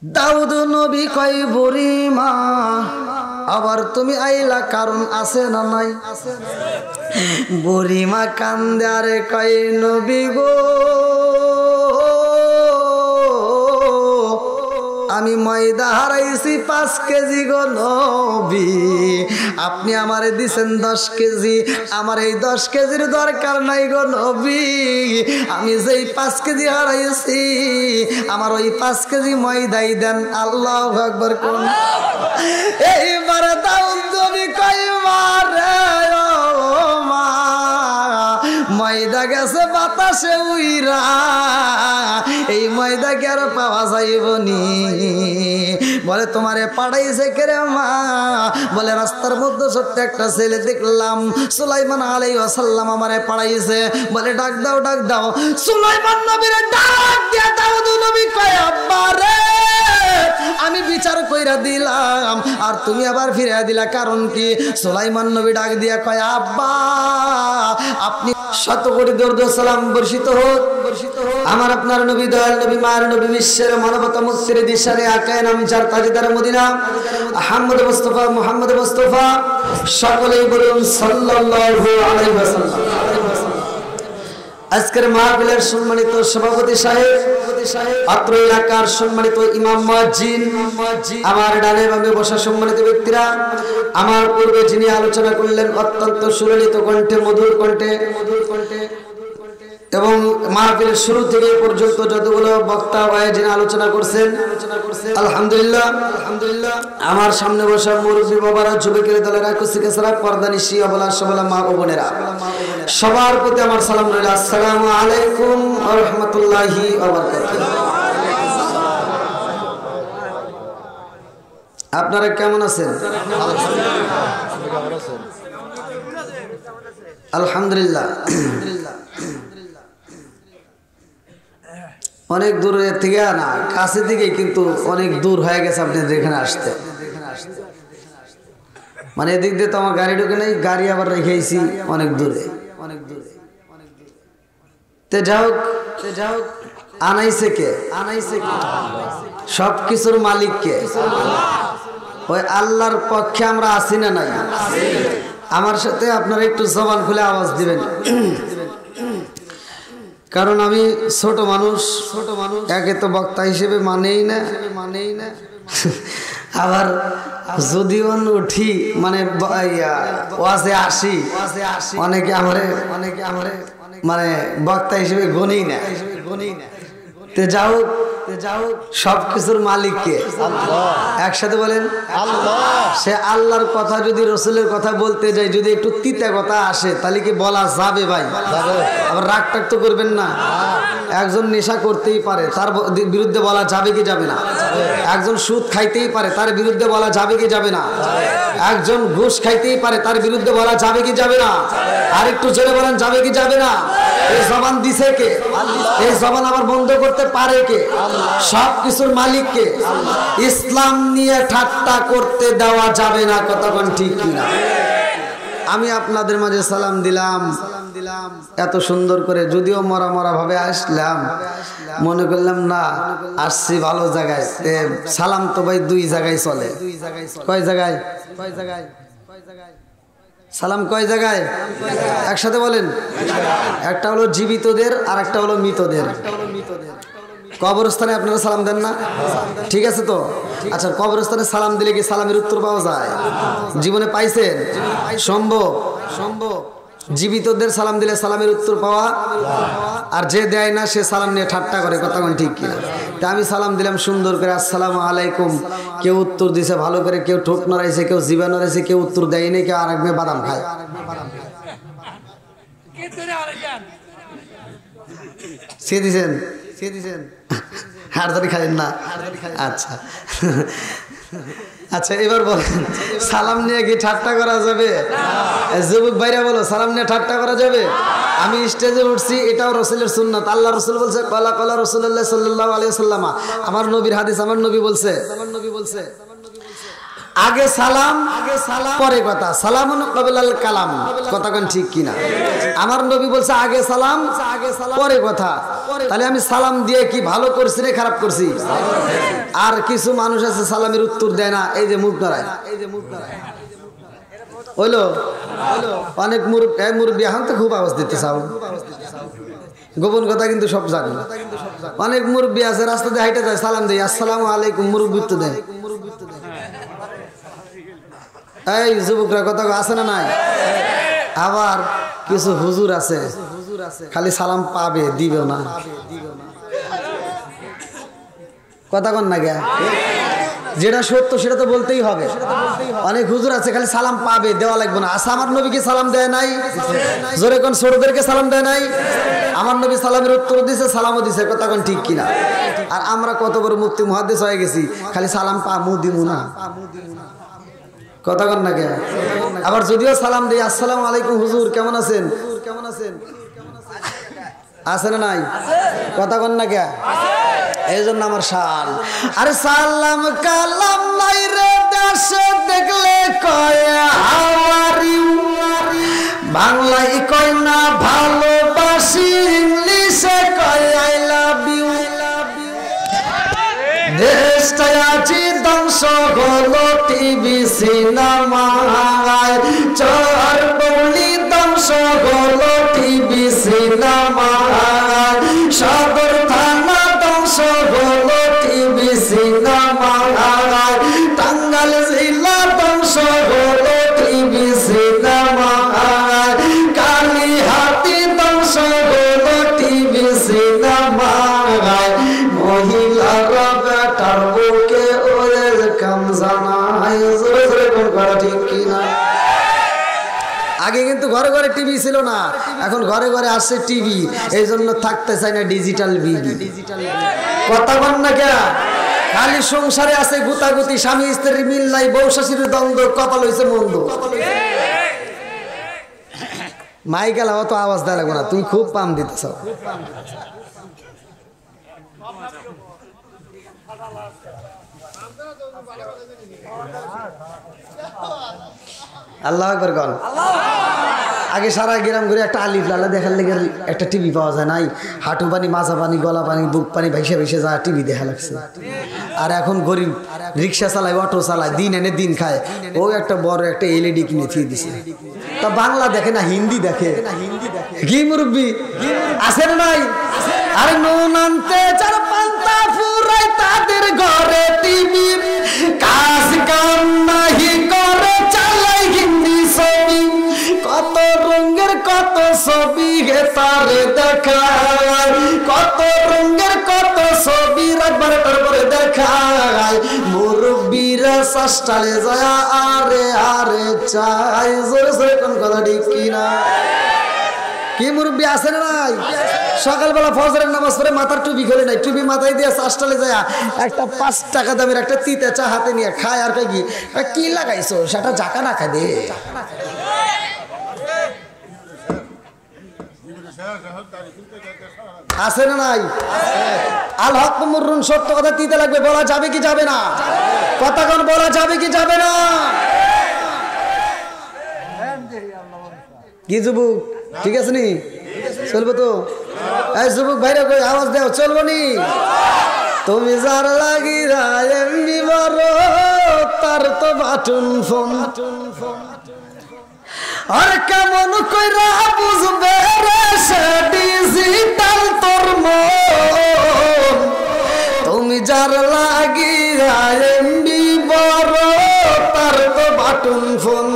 দাউদ নবী কই বুড়িমা আবার তুমি আইলা কারণ আছে না নাই? বুড়িমা কান্দে আরে কই নবী গো আমি ময়দা হারাইছি 5 কেজি গো নবী, আপনি আমারে দিছেন 10 কেজি, আমার এই 10 কেজির দরকার নাই গো নবী, আমি যেই 5 কেজি হারাইছি আমার ওই 5 কেজি ময়দাই দেন। আল্লাহু আকবার কোন এইবার দাউদ নবী কই মারে ও মা ময়দা গেছে বাতাসে উইরা, এই ময়দা কি আর পাওয়া যাইব নি? বলে তোমারে পাঠাইছে কেরে মা? বলে রাস্তার মধ্যে সত্য একটা ছেলে দেখলাম, সুলাইমান আলাইহিস সালাম আমারে পাঠাইছে। বলে ডাক দাও ডাক দাও। সুলাইমান নবীরে ডাক দিয়া দাউদ নবী কয় আব্বা রে আমি বিচার কইরা দিলাম আর তুমি আবার ফিরে দিলা, কারণ কি? সুলাইমান নবী ডাক দিয়া কয় আব্বা আপনি 100 কোটি দরুদ সালাম বর্ষিত হোক আমার আপনার নবী দয়াল নবী মায়ের নবী বিশ্বের মানবতা মুক্তির দিশারে আকায়ে নামজার তাজদার মদিনা মুহাম্মদ মুস্তাফা সকলেই বলুন সাল্লাল্লাহু আলাইহি ওয়াসাল্লাম। আজকের মাহফিলের সম্মানিত সভাপতি সাহেব, অত্র এলাকার সম্মানিত ইমাম মুয়াজ্জিন, আমার ডানে বামে বসা সম্মানিত ব্যক্তিরা, আমার পূর্বে যিনি আলোচনা করলেন অত্যন্ত সুললিত কণ্ঠে মধুর কণ্ঠে এবং মাহফিলের শুরু থেকে পর্যন্ত যতগুলো বক্তা যিনি আলোচনা করছেন আলহামদুলিল্লাহ আলহামদুলিল্লাহ। আমার সামনে বসা মুরব্বী বাবারা, যুবকের দলেরা, কুসিকেসরা, পর্দানিশি, অবলা সবলা মা ও বোনেরা, সবার প্রতি আমার সালাম রইল। আসসালামু আলাইকুম ওয়া রাহমাতুল্লাহি ওয়া বারাকাতুহু। আপনারা কেমন আছেন? আলহামদুলিল্লাহ। অনেক দূরে থেকে না কাছে থেকে, কিন্তু অনেক দূর হয়ে গেছে আপনাদের এখানে আসতে। মানে এদিক দিয়ে তো আমার গাড়ি ঢুকে নেই, গাড়ি আবার রেখেছি অনেক দূরে তে যাও আনাইছে কে? সব কিছুর মালিক কে? ওই আল্লাহর পক্ষে আমরা আছি না নাই? আমার সাথে আপনারা একটু জবান খুলে আওয়াজ দিবেন, কারণ আমি ছোট মানুষ, একে তো বক্তা হিসেবে মানেই না, আবার যদিও উঠি মানে ওয়াজে আসি অনেকে আমারে মানে বক্তা হিসেবে গনেই না। তে যাও সবকিছুর মালিক কে? একসাথে বলেন আল্লাহ। সে আল্লাহর কথা যদি রসুলের কথা বলতে যাই, যদি একটু তিতা কথা আসে তাহলে কি বলা যাবে ভাই? আবার রাগ টাগ তো করবেন না। একজন নেশা করতেই পারে, তার বিরুদ্ধে বলা যাবে কি যাবে না? একজন সুদ খাইতেই পারে, তার বিরুদ্ধে বলা যাবে কি যাবে না? একজন ঘুষ খাইতেই পারে, তার বিরুদ্ধে বলা যাবে কি যাবে না? আর একটু জোরে বলেন যাবে কি যাবে না? এই জবান দিছে কে? এই জবান আবার বন্ধ করতে পারে কে? সব কিছুর মালিক কে? ইসলাম নিয়ে ঠাট্টা করতে দেওয়া যাবে না, কতক্ষণ ঠিক কিনা? আমি আপনাদের মাঝে সালাম দিলাম এত সুন্দর করে, যদিও মরা মরা ভাবে আসলাম, মনে করলাম না আসছি ভালো জায়গায়। সালাম তো ভাই 2 জায়গায় চলে। কয় জায়গায়? সালাম কয় জায়গায়? একসাথে বলেন। একটা হলো জীবিতদের আর একটা হলো মৃতদের। কবরস্থানে আপনারা সালাম দেন না? ঠিক আছে তো? আচ্ছা, কবরস্থানে সালাম দিলে কি সালামের উত্তর পাওয়া যায়? জীবনে পাইছেন? সম্ভব? জীবিতদের সালাম দিলে সালামের উত্তর পাওয়া, আর যে দেয় না সে সালাম নিয়ে ঠাট্টা করে, কতক্ষণ ঠিক কিনা? তা আমি সালাম দিলাম সুন্দর করে, আসসালামু আলাইকুম। কেউ উত্তর দিছে ভালো করে, কেউ ঠোঁট নড়াইছে, কেউ জিভা নড়াইছে, কেউ উত্তর দেয়নি, কেউ আরেক মেয়ে বাদাম খায়। সে দিছেন হাড়দারি খাইলেন না? আচ্ছা আচ্ছা, এবার বলেন সালাম নিয়ে কি ঠাট্টা করা যাবে? যুবক ভাইরা বলো, সালাম নিয়ে ঠাট্টা করা যাবে? আমি স্টেজে উঠছি, এটাও রসুলের সুন্নাত। আল্লাহ রসুল বলছে কলা কলা রাসূলুল্লাহ সাল্লাল্লাহু আলাইহি ওয়াসাল্লাম, আমার নবীর হাদিস, আমার নবী বলছে আগে সালাম পরে কথা, সালামুন ক্বাবলাল কালাম, কথা কোন ঠিক কিনা? আমার নবী বলছে আগে সালাম পরে কথা। তাহলে আমি সালাম দিয়ে কি ভালো করছি না খারাপ করছি? আর কিছু মানুষ আছে সালামের উত্তর দেয় না, এই যে মুখ ধরায়, হইলো অনেক মুরব্বী এখন তো খুব আওয়াজ দিতে চাও, গোপন কথা কিন্তু সব জানি। অনেক মুরব্বী আছে রাস্তা দিয়ে হাইটে যায়, সালাম দেয় আসসালামু আলাইকুম, মুরব্বী তো দেয়। এই যুবকরা কথা আছে না নাই? আবার কিছু হুজুর আছে খালি সালাম পাবে দিবেও না, কথা কন না গে, যেটা সত্য সেটা তো বলতেই হবে। অনেক হুজুর আছে খালি সালাম পাবে, দেওয়া লাগবে না। আচ্ছা আমার নবীকে সালাম দেয় নাই? জোরে কোন ছোটদেরকে সালাম দেয় নাই? আমার নবী সালামের উত্তর দিছে, সালামও দিছে, কথা কোন ঠিক কিনা? আর আমরা কত বড় মুফতি মুহাদ্দিস হয়ে গেছি, খালি সালাম পামু দিমু না, কথা কন না কে? আবার যদিও সালাম দেই আসসালামু আলাইকুম হুজুর কেমন আছেন, আছে না নাই? কথা কন না কে? এই জন্য আমার শাল। আরে সালাম কালাম নাই রে দেশে দেখলে কয় হাওয়ারি, বাংলায় কয় না ভালোবাসি, ইংলিশে কয় আই লাভ ইউ। দেশটা আছি ধ্বংস হলো টিভি সিনেমায়, চর বলি ধ্বংস হলো টিভি সিনেমায়, সদর থানা ধ্বংস হলো টিভি সিনেমায়, টাঙ্গাইল জেলা ধ্বংস হলো টিভি সিনেমায়, কালীহাতি ধ্বংস হলো টিভি সিনেমায়, মহিলারা বেটার বুকে ওয়েলকাম জানায়, জোরে জোরে কোন কথা ঠিক কিনা? আগে কিন্তু ঘরে ঘরে টিভি ছিল না, এখন ঘরে ঘরে আসছে টিভি, এই জন্য থাকতে চাই না ডিজিটাল বিবি, কথা বল না কে? খালি সংসারে আছে গুতাগুতি, স্বামী স্ত্রীর মিল নাই, বউ শাশুড়ির দ্বন্দ্ব, কপাল হইছে মন্দ। মাইকেল অত আওয়াজ দেয় লাগবে না, তুমি খুব পাম দিতেছ। আল্লাহ আকবার কন। আগে সারা গ্রাম ঘুরে একটা আলিফ লালা দেখার লেগে একটা টিভি পাওয়া যায় নাই, হাঁটু পানি, মাজা পানি, গলা পানি, বুক পানি ভাইসে ভাইসে যা টিভি দেখা লাগছে। আর এখন গরিব রিক্সা চালায়, অটো চালায়, দিন এনে দিন খায়, ও একটা বড় একটা এলইডি কিনে থিয়ে দিছে। তা বাংলা দেখে না হিন্দি দেখে? কি মুরব্বী আছে না নাই? আরে নুন আনতে যার পান্তা ফুরাই তাদের ঘরে টিভি, কাজ কাম নাহি করে চালাই হিন্দি ছবি, কত রঙের কত ছবি হে তারে দেখায়, কত রঙের কত ছবি রাখবার তারপরে দেখায়, মুরব্বীরা সাস্টালে যায় আরে আরে চাই, জোরে জোরে কোন কথা ঠিক কিনা? কি মুরব্বী আছে না নাই? সকালবেলা ফজরের নামাজ পড়ে মাথার টুপি খোলে নাই, টুপি মাথায় দিয়ে সাস্টালে যায় একটা 5 টাকা দামের একটা তিতে চা হাতে নিয়ে খায়, আর কি কি লাগাইছো সেটা জাকা না খায় দে। আছে না নাই? আল হক মুররুন, সত্য কথা তিতে লাগবে, বলা যাবে কি যাবে না? কথা কোন বলা যাবে কি যাবে না? কি যুবক ঠিক আছে নি? চলবো তো? এই যুবক ভাইরা কই আওয়াজ দাও, চলবো নি? তুমি যার লাগি এমনি বড় তার তো বাটন ফোন, আর কেমন কইরা বুঝবে রে সে ডিজিটাল তোর মন, তুমি যার লাগি এমনি বড় তার তো বাটন ফোন,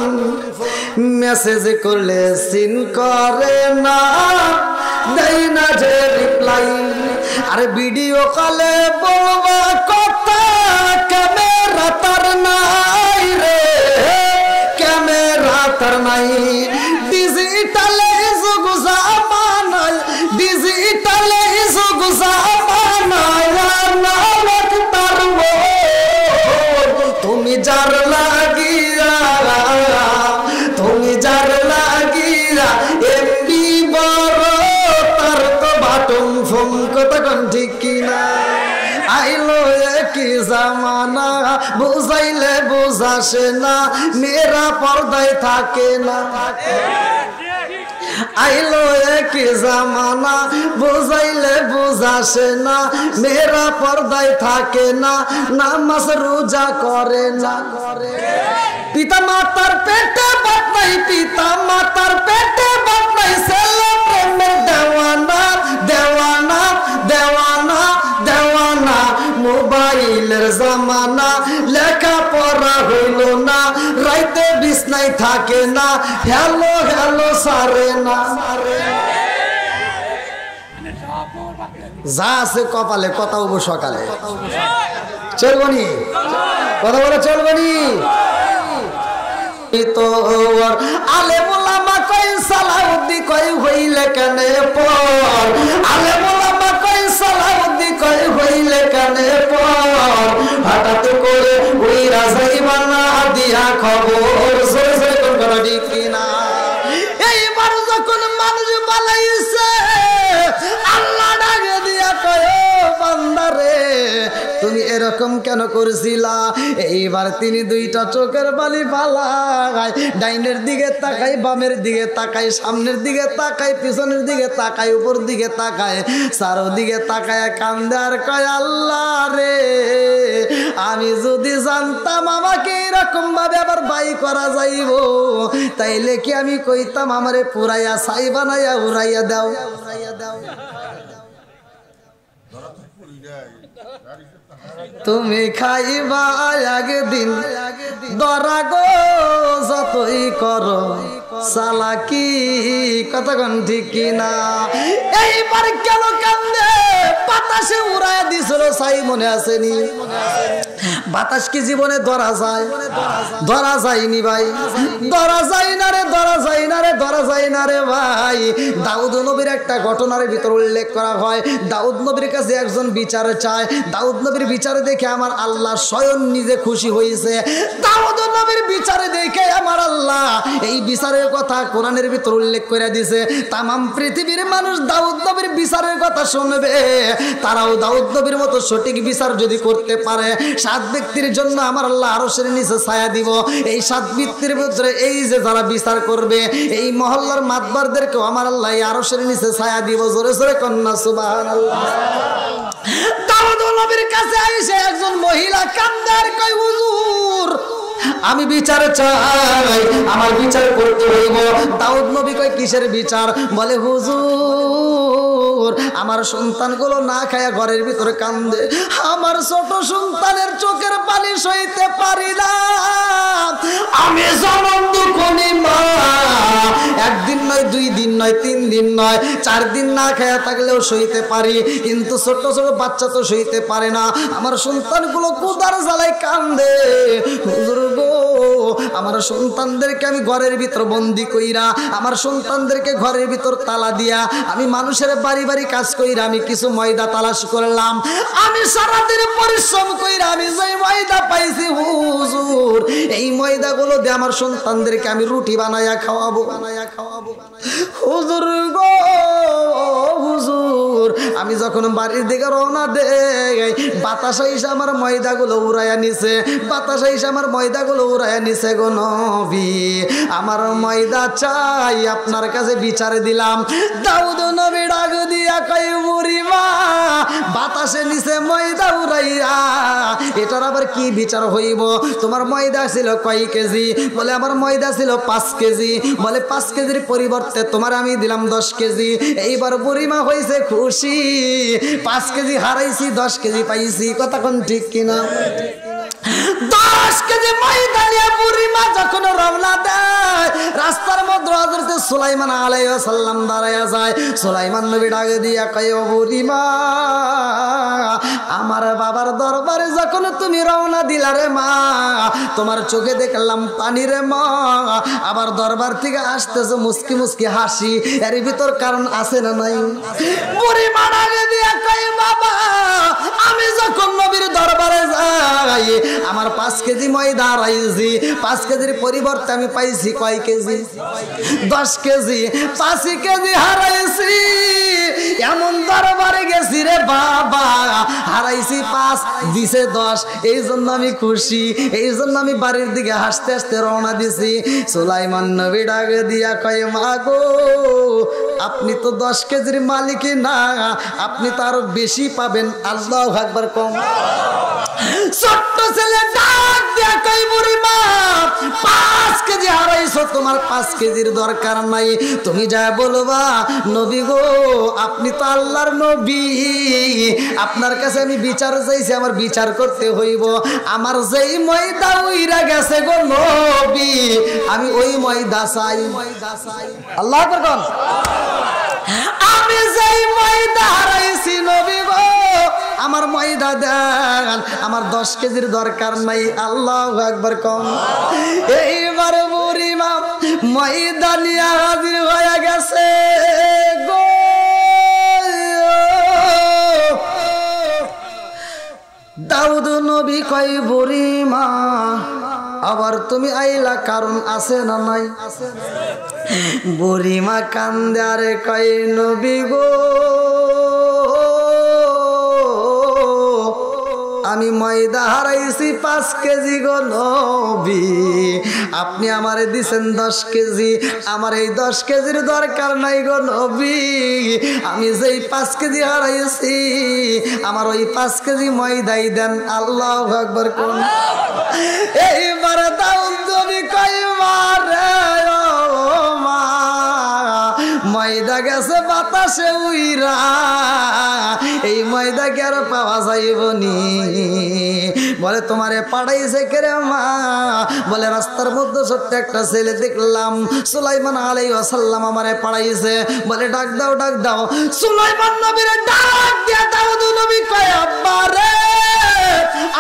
মেসেজ করলে সিন করে না, দেই না যে রিপ্লাই, আরে ভিডিও কলে বলবা কথা, ক্যামেরা তার নাই রে, ক্যামেরা তার নাই, ডিজিটালে যুগ জামানায়, ডিজিটালে যুগ জামানায়, নামক তার তুমি যার লাগিয়া, তুমি যার লাগিয়া এমনি বড় তার তো বাটন ফোন, কথা কোন ঠিক কিনা? আইলো জামানা বুঝাইলে বুঝাসে না মেয়েরা পর্দায় থাকে না আইলো কি জামানা বুঝাইলে বুঝাসে না মেয়েরা পর্দায় থাকে না নামাজ রোজা করে না পিতা মাতার পেটে বাপ নাই পিতা মাতার পেটে বাপ নাই ছেলে প্রেমের দেওয়ানা দেওয়ানা দেওয়ানা দেওয়ানা মোবাইলের জামানা লেখা পড়া হইল না রাইতে বিছনায় থাকে না হ্যালো হ্যালো সারে না যা আছে কপালে কথা হবো সকালে চলবনি কথা বলে চলবনি আলেম ওলামা কই সালাউদ্দি কই হইলে কানে পর আলেম ওলামা কই সালাউদ্দি কই হইলে কানে পর হঠাৎ করে ওই রাজাই বানা দিয়া খবর সরে সরে কোন কোন কিনা এইবার যখন মানুষ বালাইছে আল্লাহ ডাকে দিয়া কয় বান্দারে তুমি এরকম কেন করছিলা এইবার তিনি দুইটা চোখের বালি ফালায় ডাইনের দিকে তাকায় বামের দিকে তাকায় সামনের দিকে তাকায় পিছনের দিকে তাকায় উপর দিকে তাকায় চারদিকে তাকায় কান্দে আর কয় আল্লাহ রে আমি যদি জানতাম আমাকে এরকম ভাবে আবার বাই করা যাইব তাইলে কি আমি কইতাম আমারে পুরাইয়া ছাই বানাইয়া উড়াইয়া দাও তুমি খাইবা একদিন দরা গো যতই করো চালাকি কতক্ষণ ঠিক কিনা এইবার কেন কান্দে বাতাসে উড়াইয়া দিছিল ছাই মনে আসেনি বাতাস কি জীবনে ধরা যায় ধরা যায়নি ভাই ধরা যায় না রে ধরা যায় না রে ধরা যায় না রে ভাই দাউদ নবীর একটা ঘটনার ভিতর উল্লেখ করা হয় দাউদ নবীর কাছে একজন বিচার চায় দাউদ নবীর বিচারে দেখে আমার আল্লাহ স্বয়ং নিজে খুশি হয়েছে দাউদ নবীর বিচারে দেখে আমার আল্লাহ এই বিচারের কথা কোরআনের ভিতর উল্লেখ করে দিয়েছে তামাম পৃথিবীর মানুষ দাউদ নবীর বিচারের কথা শুনবে তারাও দাউদ নবীর মতো সঠিক বিচার যদি করতে পারে 7 ব্যক্তির জন্য আমার আল্লাহ আরশের নিচে ছায়া দিব এই 7 ব্যক্তির ভিতরে এই যে যারা বিচার করবে এই মহল্লার মাতবারদেরকেও আমার আল্লাহ এই আরশের নিচে ছায়া দিব জোরে জোরে কন্না সুবহানাল্লাহ দাউদ নবীর কাছে আইসে একজন মহিলা কান্দে আর কয় হুজুর আমি বিচার চাই আমার বিচার করতে হইব দাউদ নবী কয় কিসের বিচার বলে হুজুর আমার সন্তানগুলো না খায়া ঘরের ভিতরে কান্দে আমার ছোট সন্তানের চোখের পানি সইতে পারি না আমি জনম দুঃখী মা একদিন নয় 2 দিন নয় 3 দিন নয় 4 দিন না খায়া থাকলেও সইতে পারি কিন্তু ছোট ছোট বাচ্চা তো সইতে পারে না আমার সন্তানগুলো কুদার জ্বালায় কান্দে হুজুর গো আমার সন্তানদেরকে আমি ঘরের ভিতর বন্দি কইরা আমার সন্তানদেরকে ঘরের ভিতর তালা দিয়া আমি মানুষের বাড়ি বাড়ি কাজ কইরা আমি কিছু ময়দা তালাশ করলাম আমি সারাদিন পরিশ্রম কইরা আমি যে ময়দা পাইছি হুজুর এই ময়দাগুলো দিয়ে আমার সন্তানদেরকে আমি রুটি বানায়া খাওয়াবো হুজুর গো হুজুর আমি যখন বাড়ির দিকে রওনা দেই বাতাস এসে আমার ময়দাগুলো উড়াইয়া নিছে বাতাস এসে আমার ময়দাগুলো উড়াইয়া নিছে গো নবী আমার ময়দা চাই আপনার কাছে বিচারে দিলাম দাউদ নবী ডাক দিয়া কই বুড়ি মা বাতাসে নিছে ময়দা উড়াইয়া এটার আবার কি বিচার হইব তোমার ময়দা ছিল কয় কেজি বলে আমার ময়দা ছিল 5 কেজি বলে 5 কেজির পরিবর্তে তোমার আমি দিলাম 10 কেজি এইবার বুড়িমা হইছে খুশি 5 কেজি হারাইছি 10 কেজি পাইছি কথা কোন ঠিক কিনা 10 কেজি ময়দা নিয়ে বুড়িমা যখন রওনা দেয় রাস্তার মধ্যে হযরত সুলাইমান আলাইহিস সালাম দাঁড়ায়া যায় সুলাইমান নবী ডাক দিয়া কয় ও বুড়িমা আমার বাবার দরবারে যখন তুমি রওনা দিলা রে মা তোমার চোখে দেখলাম পানি রে মা আবার দরবার থেকে আসতেছে মুস্কি মুস্কি হাসি এর ভিতর কারণ আছে না নাই বুড়িমা ডাক দিয়া কয় বাবা আমি যখন নবীর দরবারে যাই আমার 5 কেজি ময়দা রাইছি 5 কেজির পরিবর্তে আমি পাইছি কয় কেজি 10 কেজি 5 কেজি হারাইছি এমন দরবারে গেছি রে বাবা, হারাইছি 5 দিছে 10, এই জন্য আমি খুশি, এই জন্য আমি বাড়ির দিকে হাসতে হাসতে রওনা দিছি। সুলাইমান নবী ডাকে দিয়া কয় মা গো, আপনি তো 10 কেজির মালিক না, আপনি তো আরো বেশি পাবেন। আল্লাহু আকবার কম। ছোট্ট ছেলে ডাক দিয়া কই বুড়ি মা, 5 কেজি হারাইছো, তোমার 5 কেজির দরকার নাই, তুমি যা বলবা নবী গো আপনি তো আল্লাহর নবী, আপনার কাছে আমি বিচার চাইছি, আমার বিচার করতে হইব। আমার যেই ময়দা উইরা গেছে গো নবী, আমি ওই ময়দা চাই। আল্লাহু আকবার কোন। আমি যেই ময়দা হারাইছি নবী গো, আমার ময়দা দেন, আমার 10 কেজির দরকার নাই। আল্লাহু আকবার কোন। এইবার বুড়ি মা ময়দা নিয়ে হাজির হয়ে গেছে গো। দাউদ নবী কই বুড়ি মা আবার তুমি আইলা, কারণ আছে না নাই? বুড়ি মা কান্দে আরে কই নবী গো, আমি ময়দা হারাইছি 5 কেজি গো নবী, আপনি আমারে দিছেন 10 কেজি, আমার এই 10 কেজির দরকার নাই গো নবী, আমি যেই 5 কেজি হারাইছি আমার ওই 5 কেজি ময়দাই দেন। আল্লাহু আকবার কোন। এইবার দাউদ নবী কই মারে ও মা, ময়দা গেছে বাতাসে উইরা, এই ময়দা কি আর পাওয়া যাইব নি? বলে তোমারে পাঠাইছে কেরে মা? বলে রাস্তার মধ্যে ছোট্ট একটা ছেলে দেখলাম, সুলাইমান আলাইহিস সালাম আমারে পাঠাইছে। বলে ডাক দাও ডাক দাও। সুলাইমান নবীরে ডাক দিয়া দাউদ নবী কয় আব্বা রে,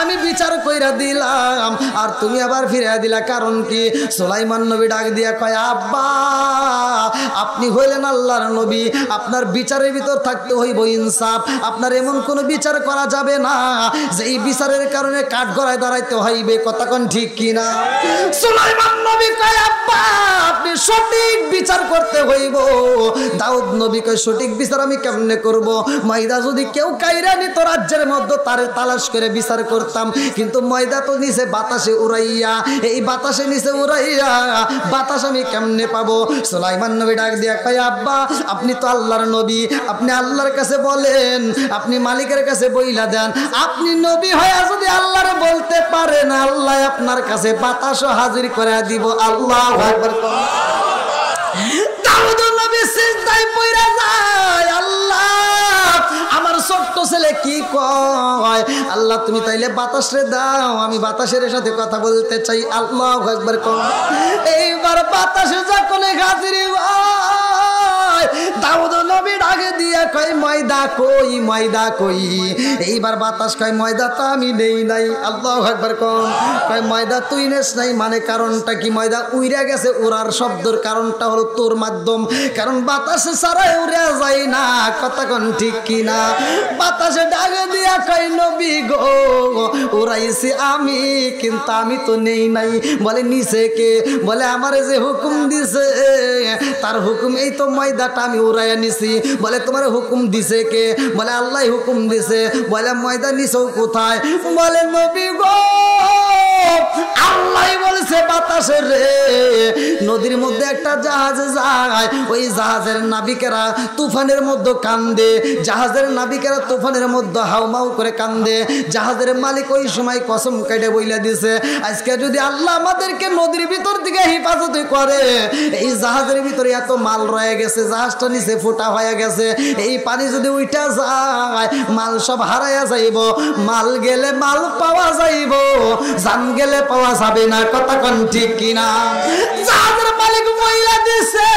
আমি বিচার কইরা দিলাম আর তুমি আবার ফিরে দিলা, কারণ কি? সুলাইমান নবী ডাক দিয়া কয় আব্বা, আপনি হইলেন আল্লাহর নবী, আপনার বিচারের ভিতর থাকতে হইব ইনসাফ, আপনার এমন কোন বিচার করা যাবে না যে এই বিচারের কারণে কাঠগড়ায় দাঁড়াইতে হইবে। কথা কোন ঠিক কিনা? সুলাইমান নবী কয় আব্বা, আপনি সঠিক বিচার করতে হইব। দাউদ নবী কয় সঠিক বিচার আমি কেমনে করব? ময়দা যদি কেউ কাইরা নিত রাজ্যের মধ্যে তারে তালাশ করে বিচার করতাম, কিন্তু ময়দা তো নিচে বাতাসে উড়াইয়া, এই বাতাসে নিচে উড়াইয়া বাতাস আমি কেমনে পাবো? সুলাইমান নবী ডাক দিয়া কয় আব্বা, আপনি তো আল্লাহর নবী, আপনি আল্লাহর কাছে বলেন, আপনি মালিকের কাছে বইলা দেন, আপনি নবী হয়ে যদি আল্লাহর বলতে পারেন, আল্লাহ আপনার কাছে বাতাসও হাজির করে দিব। আল্লাহু আকবার। দাউদ নবী সিজদায় পড়ে যায়, আল্লাহ আমার ছোট্ট ছেলে কি কয়, আল্লাহ তুমি তাইলে বাতাসে দাও, আমি বাতাসের সাথে কথা বলতে চাই। আল্লাহু আকবার। এইবার বাতাসে যখন হাজির হয়, দাউদ নবী ডাকে দিয়া কয় ময়দা কই, ময়দা কই? এইবার বাতাস কয় ময়দা তো আমি নেই নাই। আল্লাহু আকবার। কয় ময়দা তুই নেস নাই মানে কারণটা কি? ময়দা উইরা গেছে, উড়ার শব্দের কারণটা হলো তোর মাধ্যম, কারণ বাতাসে ছাড়াই উড়া যায় না। কথা কোন ঠিক কিনা? বাতাসে ডাকে দিয়া কয় নবী গো, উড়াইছি আমি, কিন্তু আমি তো নেই নাই। বলে নিচে কে? বলে আমারে যে হুকুম দিছে তার হুকুম, এই তো ময়দাটা আমি উড়াইয়া নিছি। বলে তোমার হুকুম দিছে কে? বলে আল্লাহ হুকুম দিছে। বলে ময়দা নিছেও কোথায়? বলে নবী গো, আল্লাহ বলছে বাতাসে রে, নদীর মধ্যে একটা জাহাজ যায়, ওই জাহাজের নাবিকেরা তুফানের মধ্যে কান্দে, জাহাজের নাবিকেরা তুফানের মধ্যে হাউমাউ করে কান্দে। জাহাজের মালিক ওই সময় কসম কেটে বইলা দিছে, আজকে যদি আল্লাহ আমাদেরকে নদীর ভিতর দিকে হেফাজত করে, এই জাহাজের ভিতরে এত মাল রয়ে গেছে, জাহাজটা নিচে ফোটা হয়ে গেছে, এই পানি যদি উইটা যায় মাল সব হারাইয়া যাইব, মাল গেলে মাল পাওয়া যাইব, জান গেলে পাওয়া যাবে না। কথা কোন ঠিক কিনা? জাহাজের মালিক বইলা দিছে,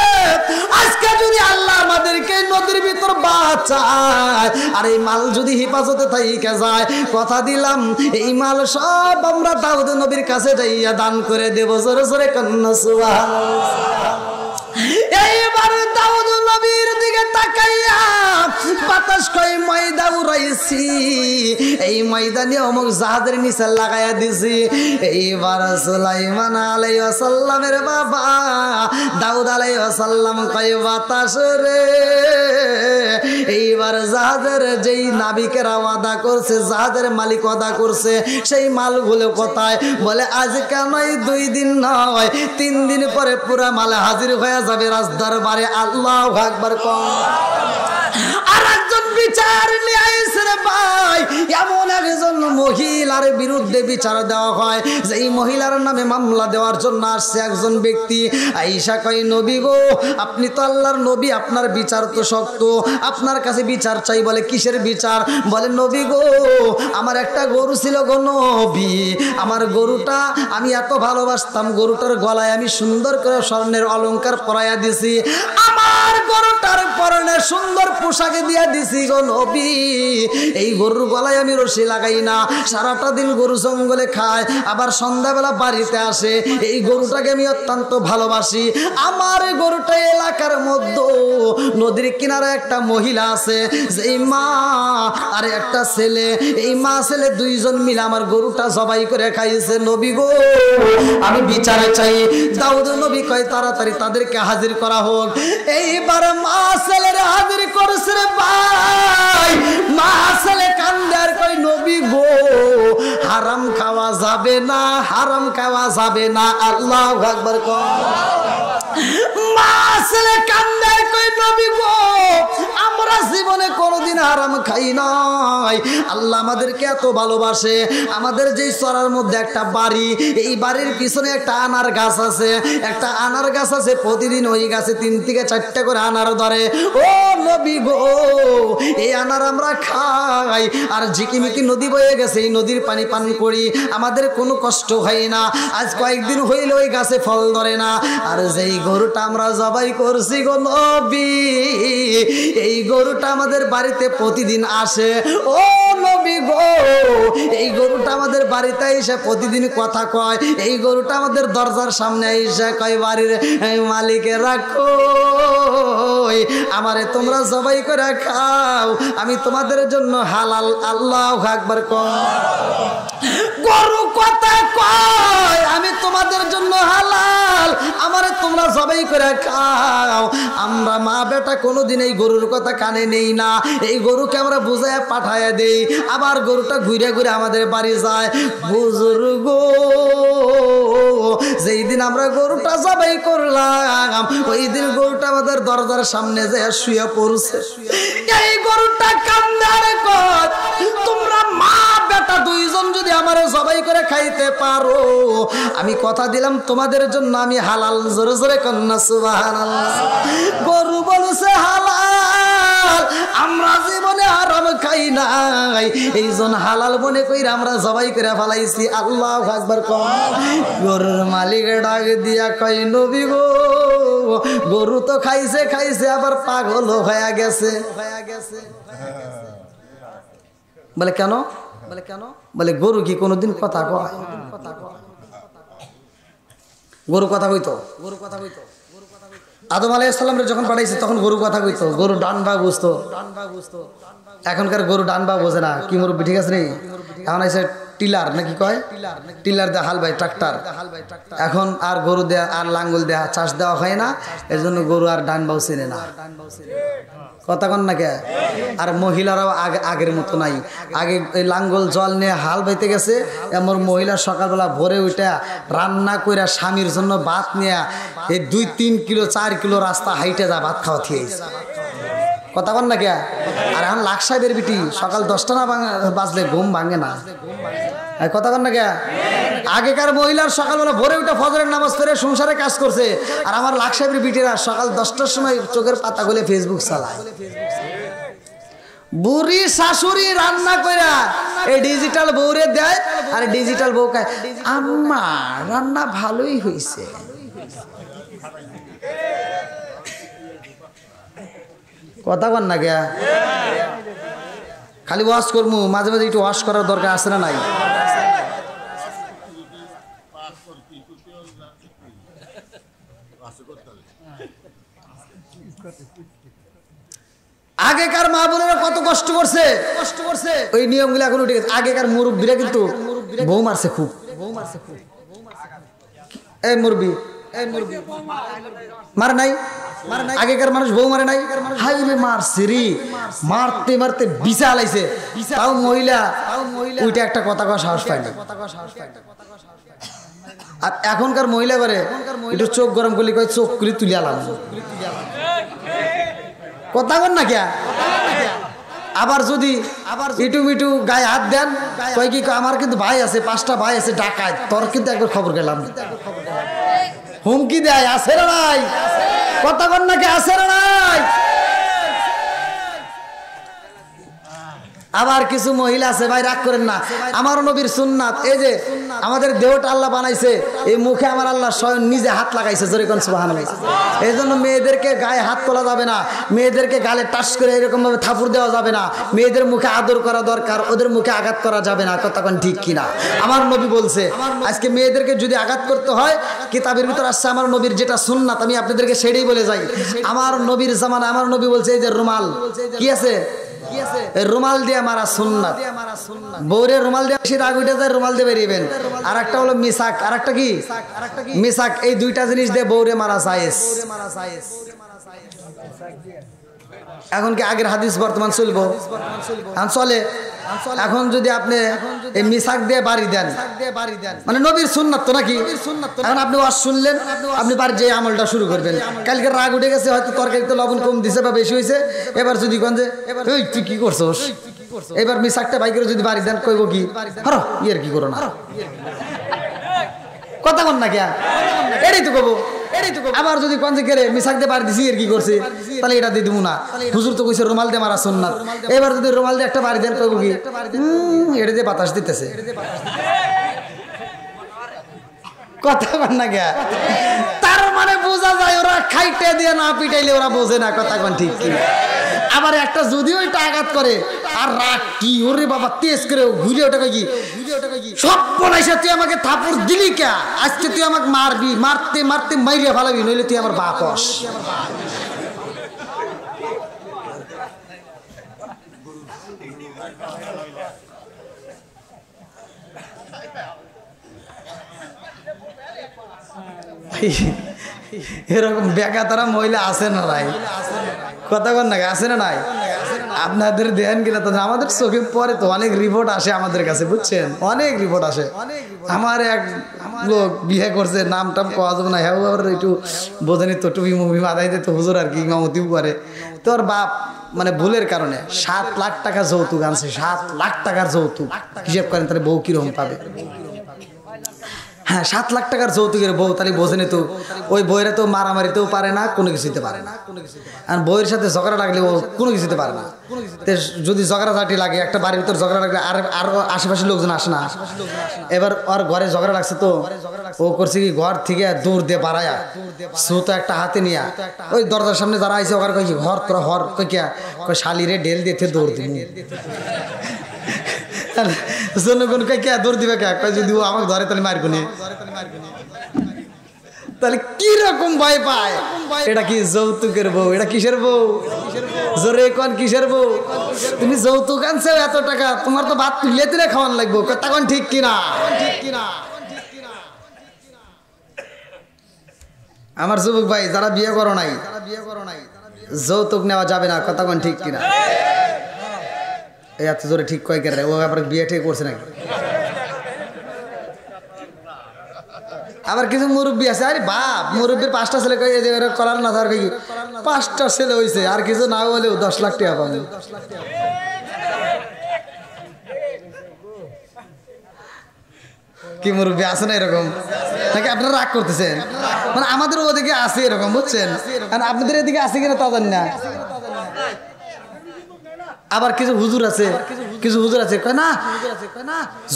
আজকে যদি আল্লাহ আমাদেরকে নদীর ভিতর বাঁচায় আর এই মাল যদি হেফাজতে থাইকা যায়, কথা দিলাম এই মাল সব আমরা দাউদ নবীর কাছে যাইয়া দান করে দেব। জোরে জোরে কন্যা সুবহানাল্লাহ। এইবার দাউদ নবীর দিকে তাকাইয়া বাতাস কই ময়দা উড়াইছি, এই ময়দা নিয়ে অমুক জাহাজের নিচে লাগাইয়া দিছি। এইবার সুলাইমান আলাইহিস সালামের বাবা দাউদ আলাইহিস সালাম কই বাতাস রে, এইবার জাহাজের যেই নাবিকেরা ওয়াদা করছে, জাহাজের মালিক ওয়াদা করছে, সেই মালগুলো কোথায়? বলে আজকে নয়, 2 দিন নয়, 3 দিন পরে পুরা মাল হাজির হয়ে যাবে রাজদরবারে। আল্লাহু আকবার। আর একজন বিচার নিয়ে আইছে রে ভাই, এমন একজন মহিলার বিরুদ্ধে বিচার দেওয়া হয়, যেই মহিলার নামে মামলা দেওয়ার জন্য আসছে একজন ব্যক্তি। আয়েশা কয় নবী গো, আপনি তো আল্লাহর নবী, আপনার বিচার তো শক্ত, আপনার কাছে বিচার চাই। বলে কিসের বিচার? বলে নবী গো, আমার একটা গরু ছিল গো নবী, আমার গরুটা আমি এত ভালোবাসতাম, গরুটার গলায় আমি সুন্দর করে স্বর্ণের অলংকার পরাইয়া দিছি, আমার গরুটার পরনে সুন্দর পোশাকে দিয়া দিছি গো নবী। এই গরুর গলায় আমি রশি লাগাই না, সারাটা দিন গরু জঙ্গলে খায়, আবার সন্ধ্যাবেলা বাড়িতে আসে। এই গরুটাকে আমি অত্যন্ত ভালোবাসি। আমার গরুটা এলাকার মধ্যে নদীর কিনারে একটা মহিলা আছে, যেই মা আর একটা ছেলে, এই মা ছেলে 2 জন মিলে আমার গরুটা জবাই করে খাইছে। নবী গো, আমি বিচার চাই। দাউদ নবী কয় তাড়াতাড়ি তাদেরকে হাজির করা হোক। এইবার মা ছেলের হাজির করছে রে ভাই। মা ছেলে কান্দে আর কই নবী গো, হারাম খাওয়া যাবে না, হারাম খাওয়া যাবে না। আল্লাহু আকবার। মা ছেলে কান্দে আর কই নবী গো, আমরা জীবনে কোনোদিন হারাম খাই নাই, আল্লাহ আমাদেরকে এত ভালোবাসে। আমাদের যেই চরার মধ্যে একটা বাড়ি, এই বাড়ির পিছনে একটা আনার গাছ আছে, একটা আনার গাছ আছে, প্রতিদিন ওই গাছে 3 থেকে 4টা করে আনার ধরে। ও নবী গো, এই আনার আমরা খাই, আর ঝিকিমিকি নদী বয়ে গেছে, এই নদীর পানি পান করি, আমাদের কোনো কষ্ট হয় না। আজ কয়েকদিন হইলে ওই গাছে ফল ধরে না। আর যেই গরুটা আমরা জবাই করছি গো নবী, এই গরুটা আমাদের বাড়িতে প্রতিদিন আসে। ও নবী গো, এই গরুটা আমাদের বাড়িতে এসে প্রতিদিন কথা কয়। এই গরুটা আমাদের দরজার সামনে এসে কয়, বাড়ির মালিকের রাখো, আমারে তোমরা জবাই করে খাও, আমি তোমাদের জন্য হালাল। আল্লাহু আকবার। গরু কথা কয়, আমি তোমাদের জন্য হালাল, আমারে তোমরা জবাই করে খাও। আমরা মা বেটা কোনোদিন এই গরুর কথা কানে নেই না, এই গরুকে আমরা বুঝায় পাঠায় দেই, আবার গরুটা ঘুরে ঘুরে আমাদের বাড়ি যায়। বুজুর্গ, যেই দিন আমরা গরুটা জবাই করলাম, ওই দিন গরুটা আমাদের দরজার সামনে যে শুয়ে পড়ছে। এই গরুটা কান্দারে কয়, তোমরা মা বেটা 2 জন যদি আমারে জবাই করে খাইতে পারো, আমি কথা দিলাম তোমাদের জন্য আমি হালাল। জোরে জোরে কন্যা সুবহানাল্লাহ। গরু বলছে হালাল, আমরা জীবনে হারাম খাই নাই, এই জন হালাল মনে কইরা আমরা জবাই করে ফেলাইছি। আল্লাহু আকবার। গরুর মালিক ডাক দিয়া কয় নবী গো, গরু তো খাইছে খাইছে, আবার পাগল হয়ে গেছে। বলে কেন? বলে কেন? বলে গরু কি কোনোদিন কথা কয়? গরু কথা কইতো, গরু কথা কইতো। আদম আলাইহিস সালামের যখন পাঠাইছে তখন গরু কথা কইতো, গরু ডান বা বুঝতো। এখনকার গরু ডান বা বোঝে না। কি মুরব্বি ঠিক আছে রে? এখন আছে টিলার নাকি কয়, টিলার দেয়া হাল বাই, ট্রাক্টর। এখন আর গরু দেয়া আর লাঙ্গল দেয়া চাষ দেওয়া হয় না, এর জন্য গরু আর ডান বাউ চেনে না। কথা কন না কে? আর মহিলারাও আগের মতো নাই। আগে লাঙ্গল জল নিয়ে হাল বাইতে গেছে, এমন মহিলা সকালবেলা ভোরে উঠে রান্না করে স্বামীর জন্য ভাত নিয়ে এই 2-3 কিলো 4 কিলো রাস্তা হাইটে যা ভাত খাওয়া থিয়েছে। কথা কন না কে? আর এখন লাখ সাহেবের বিটি সকাল 10টা না বাজলে ঘুম ভাঙে না। কথা কন না কে? আগেকার মহিলার সকালবেলা ভোরে উঠে ফজরের নামাজ পড়ে সংসারে কাজ করছে, আর আমার লাখ সাহেবের বিটিরা সকাল 10টার সময় চোখের পাতা খুলে ফেসবুক চালায়। বুড়ি শাশুড়ি রান্না কইরা এই ডিজিটাল বউরে দেয়, আর ডিজিটাল বউ কয় আম্মা রান্না ভালোই হইছে। কথা কন না কে? খালি ওয়াশ করমু, মাঝে মাঝে একটু ওয়াশ করার দরকার আছে না নাই? আগেকার মা বোনেরা কত কষ্ট করছে ওই নিয়মগুলো এখন উঠে গেছে। আগেকার মুরব্বীরা কিন্তু বউ মারছে খুব। এই মুরব্বী মার নাই, আগেকার মানুষ বউ মারে নাই, হাই রে মারছে রে, মারতে মারতে বিছা লাইছে, তাও মহিলা ওইটা একটা কথা কওয়ার সাহস পায় না। আর এখনকার মহিলা করে একটু চোখ গরম করলে কয় চোখ খুলে তুলে আলাম, কথা কন না কে। আবার যদি ইটু মিটু গায়ে হাত দেন কয় কি আমার কিন্তু ভাই আছে, 5টা ভাই আছে ডাকাত, তোর কিন্তু একবার খবর গেলাম। হুমকি দেয়, আছে না নাই, কথা কন না কে, আছে না নাই। আবার কিছু মহিলা আছে, ভাই রাগ করেন না, আমার নবীর সুন্নাত, এই যে আমাদের দেহটা আল্লাহ বানাইছে, এই মুখে আমার আল্লাহ স্বয়ং নিজে হাত লাগাইছে, জোরে কোন সুবহানাল্লাহ। এই জন্য মেয়েদেরকে গায়ে হাত তোলা যাবে না, মেয়েদেরকে গালে টাচ করে এরকম ভাবে থাপুর দেওয়া যাবে না, মেয়েদের মুখে আদর করা দরকার, ওদের মুখে আঘাত করা যাবে না, কতক্ষণ ঠিক কিনা। আমার নবী বলছে আজকে মেয়েদেরকে যদি আঘাত করতে হয়, কিতাবের ভিতর আসছে আমার নবীর যেটা সুন্নাত, আমি আপনাদেরকে সেটাই বলে যাই। আমার নবীর জামানা আমার নবী বলছে এই যে রুমাল কি আছে, রুমাল দিয়ে মারা সুন্নাত। বউরে রুমাল দিয়ে বেশি রাগ উঠে যায়, রুমাল দিয়ে বেরিয়েবেন। আর একটা হলো মিসাক, আর একটা কি মিসাক, এই দুইটা জিনিস দিয়ে বউরে মারা জায়েজ। এখন কি আগের হাদিস বর্তমান চলবো? চলে। এখন যদি আপনি এই মিসাক দিয়ে বাড়ি দেন, মানে নবীর সুন্নাত তো নাকি, এখন আপনি ওয়াজ শুনলেন, আপনি বাড়ি যে আমলটা শুরু করবেন। কালকে রাগ উঠে গেছে, হয়তো তরকারিতে লবণ কম দিছে বা বেশি হয়েছে, এবার যদি কোন যে এই তুই কি করছস, এবার মিসাকটা বাইকের যদি বাড়ি দেন কইব কি, হরো ইয়ের কি করো না, কথা বল না কে, এটাই তো কব। আবার যদি কোন যে কেরে মিসাক দিয়ে বাড়ি দিছি এর কি করছে, তাহলে এটা দিয়ে দিব না, হুজুর তো কইছে রুমাল দিয়ে মারা সুন্নাত। এবার যদি রুমাল দিয়ে একটা বাড়ি দেন কইব কি, এটা দিয়ে বাতাস দিতেছে, কথা কন না কে। তার মানে বোঝা যায় ওরা খাইতে দিয়ে না পিটাইলে ওরা বোঝে না, কথা কন ঠিক কি। আবার একটা যদি ওইটা আঘাত করে আর রাগ কি, ওরে বাবা তেজ করে ঘুরে ওটা কই কি, সব বলাইছে তুই আমাকে থাপুর দিলি কে, আজকে তুই আমাকে মারবি, মারতে মারতে মাইরিয়া ফালাবি, নইলে তুই আমার বাপ হস। এরকম বেকাতারা মহিলা আছে না নাই, কথা কন না আছে না নাই। আপনাদের দেন কিনা তো আমাদের চোখে পরে তো অনেক রিপোর্ট আসে আমাদের কাছে, বুঝছেন, অনেক রিপোর্ট আসে। আমার এক লোক বিয়ে করছে, নাম টাম পাওয়া যাবে না, হ্যাঁ একটু বোঝেনি তো, টুপি মুভি মাথায় দিতে হুজুর আর কি ইমামতিও করে। তোর বাপ মানে ভুলের কারণে 7 লাখ টাকা যৌতুক আনছে, 7 লাখ টাকার যৌতুক, হিসেব করেন তাহলে বউ কিরকম পাবে। হ্যাঁ 7 লাখ টাকার যৌতুকের বউ, তাহলে বোঝেনি তো ওই বইয়েরা তো মারামারিতেও পারে না, কোনো কিছুতে পারে না। আর বইয়ের সাথে ঝগড়া লাগলে ও কোনো কিছুতে পারে না। যদি ঝগড়াঝাটি লাগে, একটা বাড়ির ভিতর ঝগড়া লাগলে আরো আশেপাশের লোকজন আসে না। এবার ওর ঘরে ঝগড়া লাগছে তো ও করছে কি, ঘর থেকে দূর দিয়ে বাড়ায়া সুতো একটা হাতে নিয়ে ওই দরজার সামনে যারা আইসে ওখানে কই ঘর তোরা হর কই কে, কই শালিরে ডেল দিয়ে দৌড় দিন। জনগণ কে দৌড় দিবে কে, যদি ও আমাকে ধরে তাহলে মারবো নি, তাহলে কি রকম ভয় পায়। এটা কি যৌতুকের বউ, এটা কিসের বউ, জোরে কোন কিসের বউ। তুমি যৌতুক আনছো এত টাকা, তোমার তো ভাত তুলে তুলে খাওয়ান লাগবো, তখন ঠিক কিনা। আমার যুবক ভাই যারা বিয়ে করো নাই, যৌতুক নেওয়া যাবে না, কতক্ষণ ঠিক কিনা। এত জোরে ঠিক কয় কে, ও আবার বিয়ে ঠিক করছে নাকি। আবার কিছু মুরব্বী আছে, আরে বাপ মুরব্বীর 5টা ছেলে কলার না, ধর কি 5টা ছেলে হয়েছে, আর কিছু না হলেও 10 লাখ টাকা পাবে। কি মুরব্বী আছে না এরকম, নাকি আপনারা রাগ করতেছেন? মানে আমাদের ওদিকে আছে এরকম, বুঝছেন, আপনাদের এদিকে আছে কিনা তা জানি না। আবার কিছু হুজুর আছে, কয় না